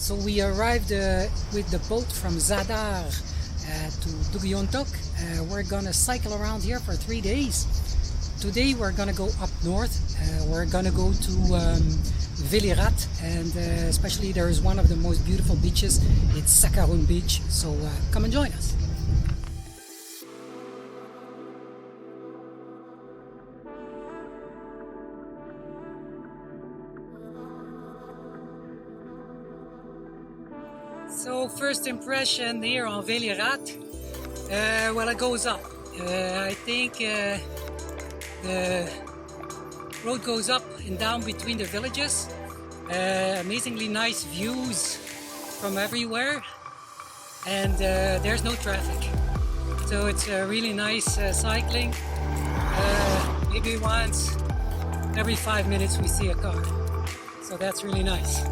So we arrived with the boat from Zadar to Dugi Otok. We're gonna cycle around here for 3 days. Today we're gonna go up north. We're gonna go to Veli Rat, and especially there is one of the most beautiful beaches. It's Sakarun beach. So come and join us. So first impression here on Veli Rat, well, it goes up. I think the road goes up and down between the villages. Amazingly nice views from everywhere, and there's no traffic. So it's really nice cycling. Maybe once every 5 minutes we see a car. So that's really nice.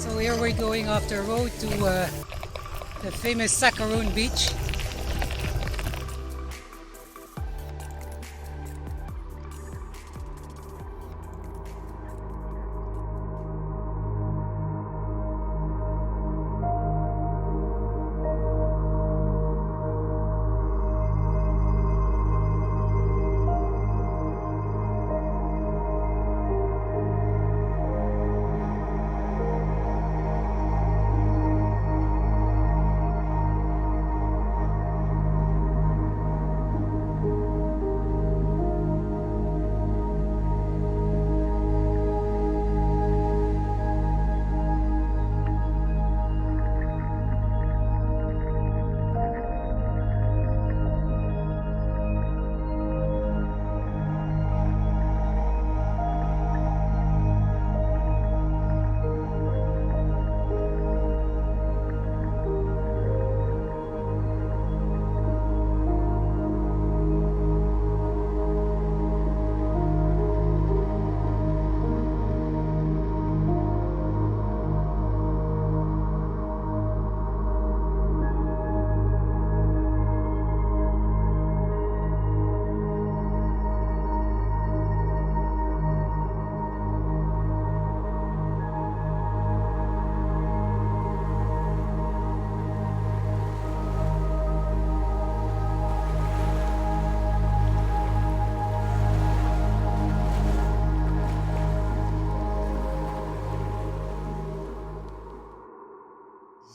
So here we're going off the road to the famous Sakarun beach.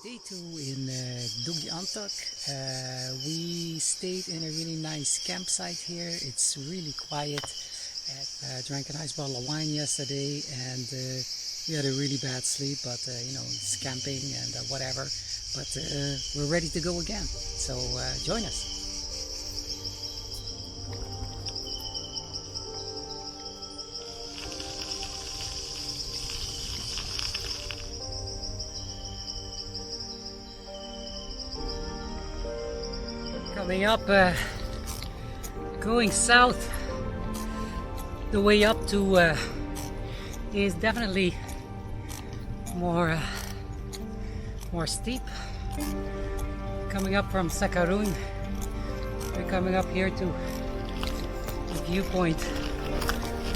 Day 2 in Dugi Otok. We stayed in a really nice campsite here. It's really quiet. Drank a nice bottle of wine yesterday, and we had a really bad sleep, but you know, it's camping and whatever. But we're ready to go again. So join us. Coming up, going south, the way up to is definitely more steep. Coming up from Sakarun, we're coming up here to the viewpoint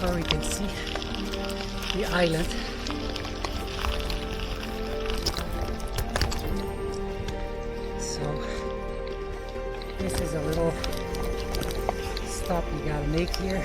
where we can see the island. This is a little stop you gotta make here.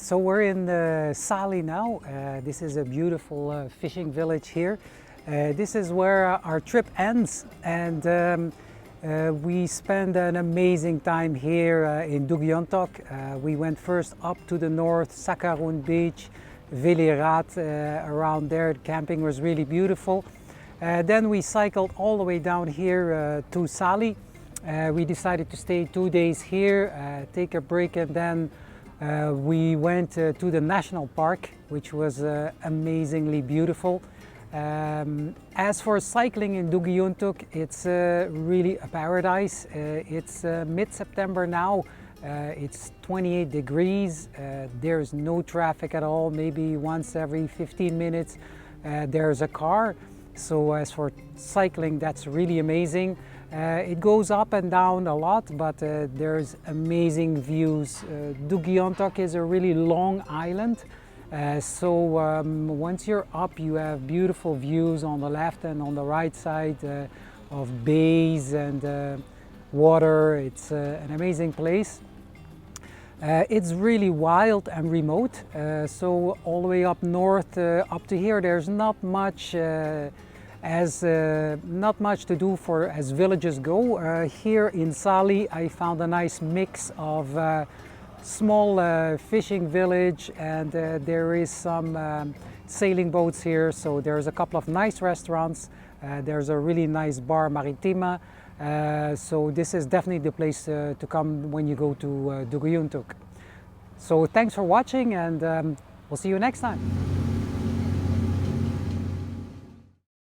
So we're in Sali now. This is a beautiful fishing village here. This is where our trip ends, and we spent an amazing time here in Dugi Otok. We went first up to the north, Sakarun beach, Veli Rat, around there. The camping was really beautiful. Then we cycled all the way down here to Sali. We decided to stay 2 days here, take a break, and then we went to the national park, which was amazingly beautiful. As for cycling in Dugi Otok, it's really a paradise. It's mid-September now. It's 28 degrees. There's no traffic at all. Maybe once every 15 minutes there's a car. So as for cycling, that's really amazing. It goes up and down a lot, but there's amazing views. Dugi Otok is a really long island, so once you're up, you have beautiful views on the left and on the right side of bays and water. It's an amazing place. It's really wild and remote, so all the way up north, up to here, there's not much not much to do for as villages go. Here in Sali I found a nice mix of small fishing village, and there is some sailing boats here, so there's a couple of nice restaurants. There's a really nice bar maritima, so this is definitely the place to come when you go to Dugi Otok. So thanks for watching, and we'll see you next time.